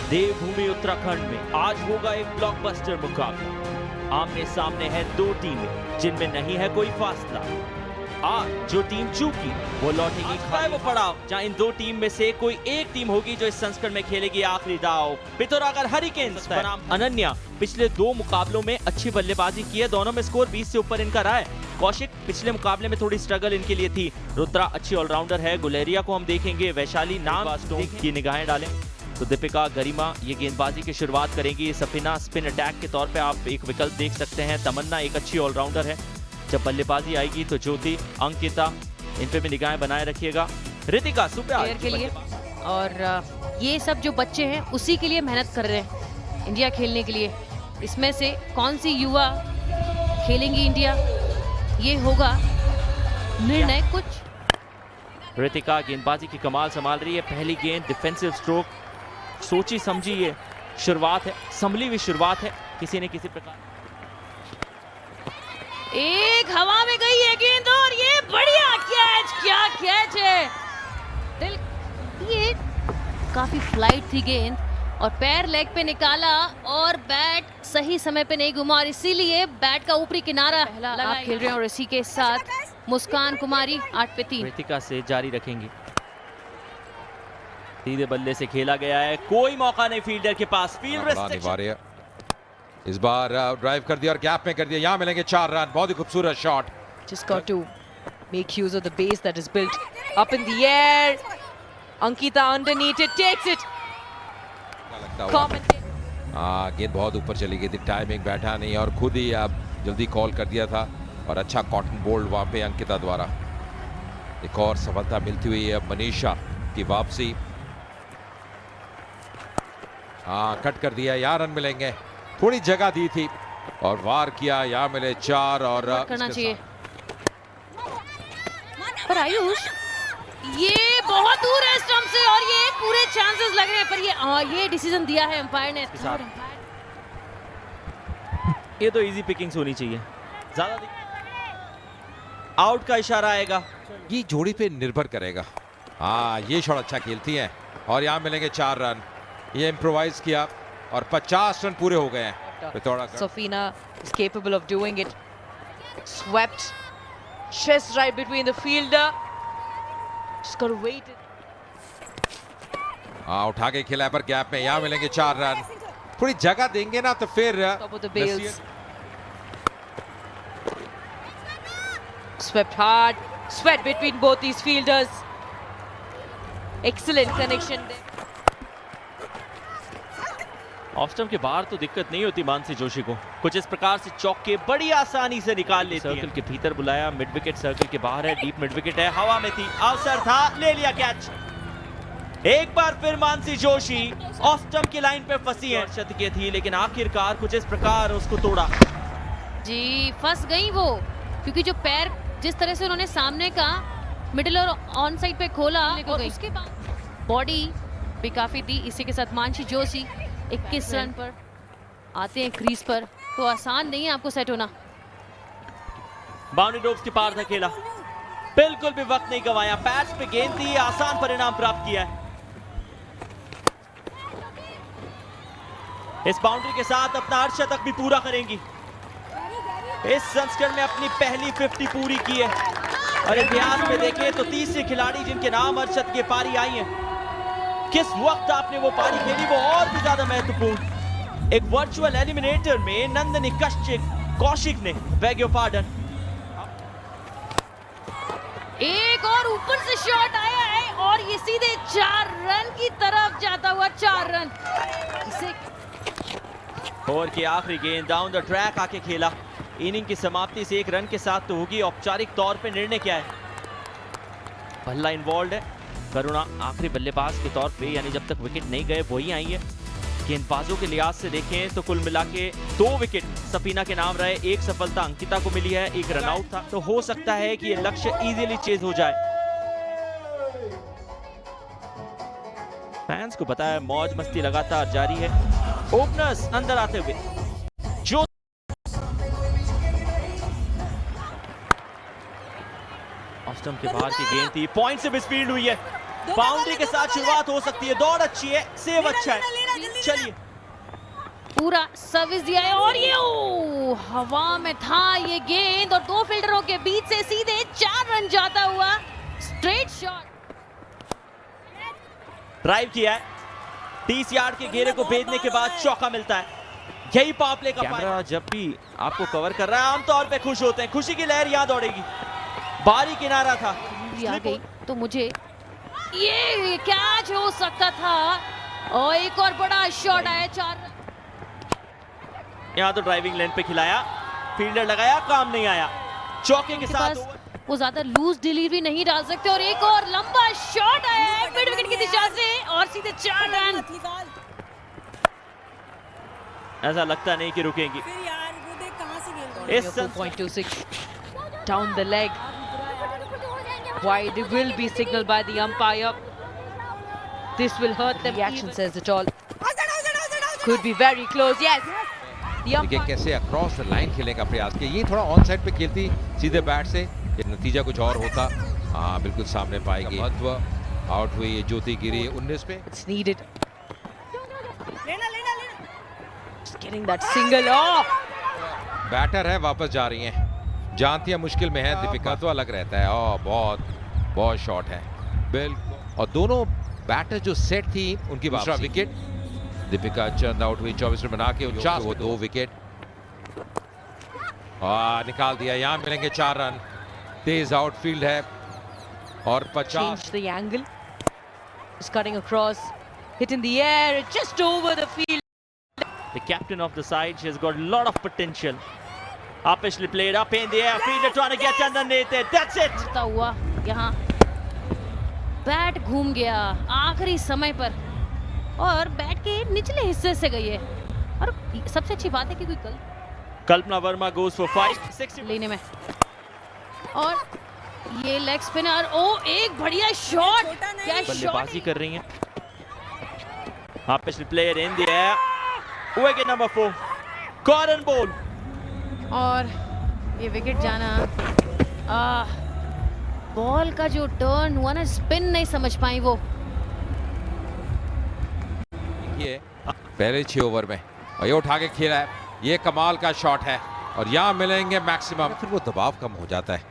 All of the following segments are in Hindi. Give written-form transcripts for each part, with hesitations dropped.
देवभूमि उत्तराखंड में आज होगा एक ब्लॉकबस्टर मुकाबला। आमने सामने है दो टीमें जिनमें नहीं है कोई फासला। आज जो टीम चूकी वो लौटेगी खाए वो पड़ाव, जहां इन दो टीम में से कोई एक टीम होगी जो इस संस्करण में खेलेगी आखिरी दाव। पिथौरागढ़ हरिकेन्स बनाम अनन्या पिछले दो मुकाबलों में अच्छी बल्लेबाजी की है, दोनों में स्कोर 20 से ऊपर इनका रहा है। कौशिक पिछले मुकाबले में थोड़ी स्ट्रगल इनके लिए थी। रुद्रा अच्छी ऑलराउंडर है। गुलेरिया को हम देखेंगे। वैशाली नाम की निगाहें डालें तो दीपिका गरिमा ये गेंदबाजी की शुरुआत करेंगी। सफीना स्पिन अटैक के तौर पे आप एक विकल्प देख सकते हैं। तमन्ना एक अच्छी ऑलराउंडर है। जब बल्लेबाजी आएगी तो ज्योति, अंकिता इन पे भी निगाहें बनाए रखिएगा। रितिका सुपर के लिए और ये सब जो बच्चे हैं उसी के लिए मेहनत कर रहे हैं इंडिया खेलने के लिए। इसमें से कौन सी युवा खेलेंगी इंडिया, ये होगा निर्णय कुछ। रितिका गेंदबाजी की कमाल संभाल रही है। पहली गेंद डिफेंसिव स्ट्रोक, सोची समझी ये शुरुआत है, संभली हुई शुरुआत है किसी न किसी प्रकार। एक हवा में गई है गेंद और ये बढ़िया कैच, क्या कैच है। दिल ये काफी फ्लाइट थी गेंद और पैर लेग पे निकाला और बैट सही समय पे नहीं घुमा और इसीलिए बैट का ऊपरी किनारा आप खेल रहे हैं। और इसी के साथ मुस्कान कुमारी 8 पे 3 रितिका से जारी रखेंगे। सीधे बल्ले से खेला गया है, कोई मौका नहीं फील्डर के पास। फील्ड रिस्ट्रिक्शन इस बार ड्राइव कर दिया और गैप में कर दिया। यहाँ मिलेंगे 4 रन। बहुत ही खूबसूरत shot. Just got to make use of the base that is built up in the air. Ankita underneath it takes it. गेंद बहुत ऊपर चली गई थी, टाइमिंग बैठा नहीं और खुद ही अब जल्दी कॉल कर दिया था और अच्छा कॉटन बोल्ड वहां पे अंकिता द्वारा। एक और सफलता मिलती हुई है अब मनीषा की वापसी। कट कर दिया। यहाँ रन मिलेंगे, थोड़ी जगह दी थी और वार किया। यहाँ मिले 4 और करना चाहिए। पर आयुष ये बहुत दूर है स्टंप से और ये पूरे चांसेस लग रहे हैं, पर ये डिसीजन दिया है अंपायर ने। ये तो इजी पिकिंग्स होनी चाहिए। ज्यादा आउट का इशारा आएगा। ये जोड़ी पे निर्भर करेगा। ये शॉट अच्छा खेलती हैं और यहाँ मिलेंगे 4 रन। ये इम्प्रोवाइज किया और 50 रन पूरे हो गए हैं। Safina is capable of doing it. Swept, chest right between the fielder. Just got to wait. उठा के खिला पर गैप में। यहाँ मिलेंगे 4 रन। थोड़ी जगह देंगे ना तो फिर Top of the bails. Swept hard, sweat between both these fielders. Excellent connection there. Off stump के बाहर तो दिक्कत नहीं होती मानसी जोशी को। कुछ इस प्रकार से चौके बड़ी आसानी से निकाल लेती है। सर्कल के भीतर बुलाया, मिड विकेट सर्कल के बाहर है, डीप मिड विकेट है, हवा में थी, अवसर था, ले लिया कैच। एक बार फिर मानसी जोशी ऑफ स्टंप की लाइन पे फंसी है। शतकीय थी लेकिन आखिरकार कुछ इस प्रकार उसको तोड़ा। जी फंस गई वो, क्योंकि जो पैर जिस तरह से उन्होंने सामने का मिडिल और ऑन साइड पे खोला और उसके बाद बॉडी भी काफी थी। इसी के साथ मानसी जोशी 21 रन पर आते हैं क्रीज पर, तो आसान नहीं है आपको सेट होना। बाउंड्री ड्रॉप्स के पार था खेला, बिल्कुल भी वक्त नहीं गवाया, पैड्स पे गेंद दी, आसान परिणाम प्राप्त किया है। इस बाउंड्री के साथ अपना अर्धशतक भी पूरा करेंगी। इस संस्करण में अपनी पहली 50 पूरी की है और इतिहास में देखें तो तीसरे खिलाड़ी जिनके नाम अर्धशतक की पारी आई है। किस वक्त आपने वो पारी खेली वो और भी ज्यादा महत्वपूर्ण। एक वर्चुअल एलिमिनेटर में नंदनी कौशिक ने बेग योर पार्डन। एक और ऊपर से शॉट आया है और ये सीधे 4 रन की तरफ जाता हुआ 4 रन। इसे ओवर की आखिरी गेंद डाउन द ट्रैक आके खेला। इनिंग की समाप्ति से 1 रन के साथ तो होगी। औपचारिक तौर पे निर्णय क्या है? भल्ला इन्वॉल्व है। करुणा आखिरी बल्लेबाज के तौर पे, यानी जब तक विकेट नहीं गए वही आई है। गेंदबाजों के लिहाज से देखें तो कुल मिला के 2 विकेट सफीना के नाम रहे, 1 सफलता अंकिता को मिली है, 1 रनआउट था। तो हो सकता है कि ये लक्ष्य इजीली चेज हो जाए। फैंस को पता है मौज मस्ती लगातार जारी है। ओपनर्स अंदर आते हुए जो ऑफ स्टंप के बाहर की गेंद थी, पॉइंट से मिसफील्ड हुई है। बाउंड्री के साथ शुरुआत हो सकती है, दौड़ अच्छी है, सेव अच्छा है। चलिए पूरा सर्विस दिया है और ये हवा में था ये गेंद और दो फील्डरों के बीच से सीधे 4 रन जाता हुआ स्ट्रेट शॉट। ड्राइव किया है, 30 यार्ड के घेरे को भेजने के बाद चौका मिलता है। यही पावर प्ले का कैमरा जब भी आपको कवर कर रहा है आमतौर पे खुश होते हैं, खुशी की लहर यहाँ दौड़ेगी। बारी किनारा था, आ गई तो मुझे ये कैच हो सकता था और एक और बड़ा शॉट आया 4 रन। यहाँ तो ड्राइविंग लेन पे खिलाया, फील्डर लगाया, काम नहीं आया। चौके के साथ वो ज्यादा लूज डिलीवरी नहीं डाल सकते और एक और लंबा शॉट आया है मिड विकेट की दिशा से और सीधे 4 रन। ऐसा लगता नहीं कि रुकेंगी। Only a 4.26 down the leg. Wide will be signaled by the umpire. This will hurt them. The action says it all. Could be very close. Yes. The देखिए umpire. कैसे अक्रॉस द लाइन खेलने का प्रयास किया। ये थोड़ा ऑन साइड पे खेलती सीधे बैट से, ये नतीजा कुछ और होता। हाँ बिल्कुल सामने पाएगी। महत्व आउट हुई ज्योति गिरी 19 पे। It's needed. Just getting that single. Oh. Batter है, वापस जा रही हैं, जानती है मुश्किल में है दीपिका, तो अलग रहता है। बहुत बहुत शॉट है बिल्कुल। और दोनों बैटर जो सेट थी उनकी दूसरा विकेट, दीपिका चंद आउट हुई 24 रन बना के 49 वो 2 विकेट निकाल दिया। यहाँ मिलेंगे 4 रन। तेज आउटफील्ड है और 50। Change the angle. Just cutting across, hit in the air, just over the field. The captain of the side, she has got a lot of potential. Upishly played up in the air, fielder trying to get underneath it. That's it. होता हुआ यहाँ बैट घूम गया आखिरी समय पर और बैट के निचले हिस्से से गई है। और सबसे अच्छी बात है कि कोई Kalpana Verma goes for 5-6 लेने में और ये लेग स्पिनर ओ एक बढ़िया शॉट। क्या शॉट बल्लेबाजी कर रही हैं। Upishly played in the air. Wicket number 4. Cotton ball. और ये विकेट जाना बॉल का जो टर्न हुआ ना, स्पिन नहीं समझ पाई वो। ये पहले 6 ओवर में और ये उठा के खेला है, ये कमाल का शॉट है और यहाँ मिलेंगे मैक्सिमम। फिर वो दबाव कम हो जाता है।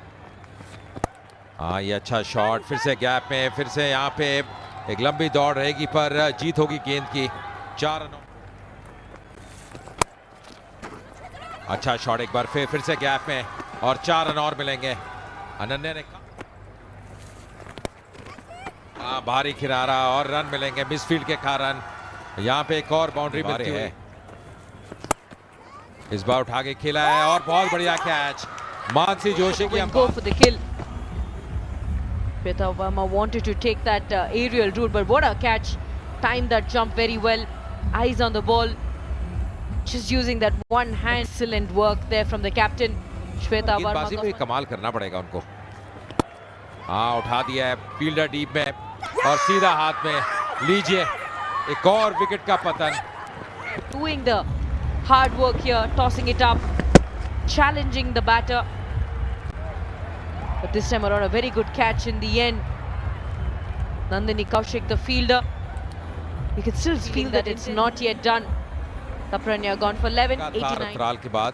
हाँ ये अच्छा शॉट, फिर से गैप में, फिर से यहाँ पे एक लंबी दौड़ रहेगी पर जीत होगी गेंद की। 4 रनों। अच्छा शॉट एक बार फिर से गैप में और 4 रन और मिलेंगे। अनन्या ने भारी खिलारा और रन मिलेंगे मिसफील्ड के कारण। यहाँ पे एक और बाउंड्री मिलती है। इस बार उठा के खेला है और बहुत बढ़िया कैच। मानसी जोशी की Go for the kill. Shweta Verma wanted to take that aerial route, but what a catch! Timed that jump very well. Eyes on the ball. Just using that one hand. Excellent work there from the captain. Shweta गेंदबाजी में Verma. कमाल करना पड़ेगा उनको। हाँ उठा दिया है फील्डर डीप में और सीधा हाथ में। लीजिए एक और विकेट का पतन। Doing the hard work here, tossing it up, challenging the batter. But this time around, a very good catch in the end. Nandini Kaushik, the fielder. You can still feel that it's not yet done. Tapranya gone for 11, 89. अंतराल के बाद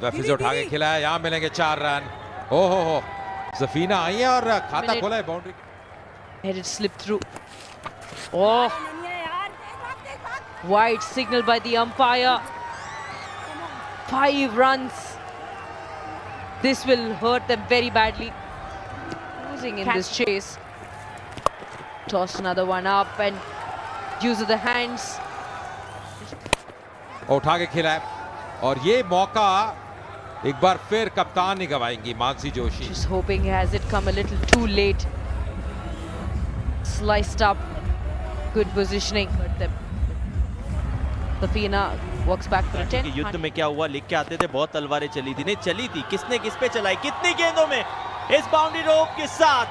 फिर से उठा के खेला है। यहाँ मिलेंगे 4 रन। ओहो सफीना आई है और खाता खोला है boundary. Let it slip through. Oh, wide signal by the umpire. 5 runs. This will hurt them very badly. Losing in this chase. Toss another one up and use of the hands. उठा के खेला है और ये मौका एक बार फिर कप्तान नहीं गवाएंगी Mansi Joshi. Just hoping has it come a little too late. Sliced up. Good positioning. But the Safina walks back for a 10. कि युद्ध में क्या हुआ लिख के आते थे, बहुत तलवारें चली थी। नहीं चली थी, किसने किस पे चलाई, कितनी गेंदों में इस बाउंड्री रोप के साथ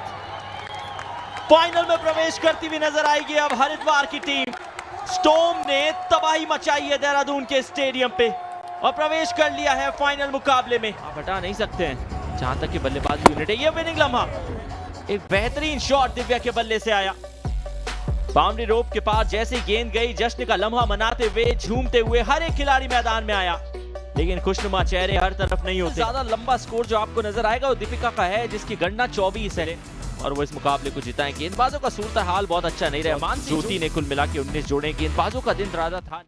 फाइनल में प्रवेश करती हुई नजर आएगी अब हरिद्वार की टीम। स्टॉर्म ने तबाही मचाई है देहरादून के स्टेडियम पे और प्रवेश कर लिया है फाइनल मुकाबले में। आप हटा नहीं सकते हैं जहां तक कि बल्लेबाजी यूनिट है। ये विनिंग लम्हा, एक बेहतरीन शॉट दिव्या के बल्ले से आया। बाउंड्री रोप के पार जैसे गेंद गई, जश्न का लम्हा मनाते हुए, झूमते हुए हर एक खिलाड़ी मैदान में आया। लेकिन खुशनुमा चेहरे हर तरफ नहीं होते। ज्यादा लंबा स्कोर जो आपको नजर आएगा वो दीपिका का है, जिसकी गणना 24 है और वो इस मुकाबले को जीता है। गेंदबाजों का सूरत हाल बहुत अच्छा नहीं रहा। ज्योति ने कुल मिला के 19 जोड़े। गेंदबाजों का दिन राजा था।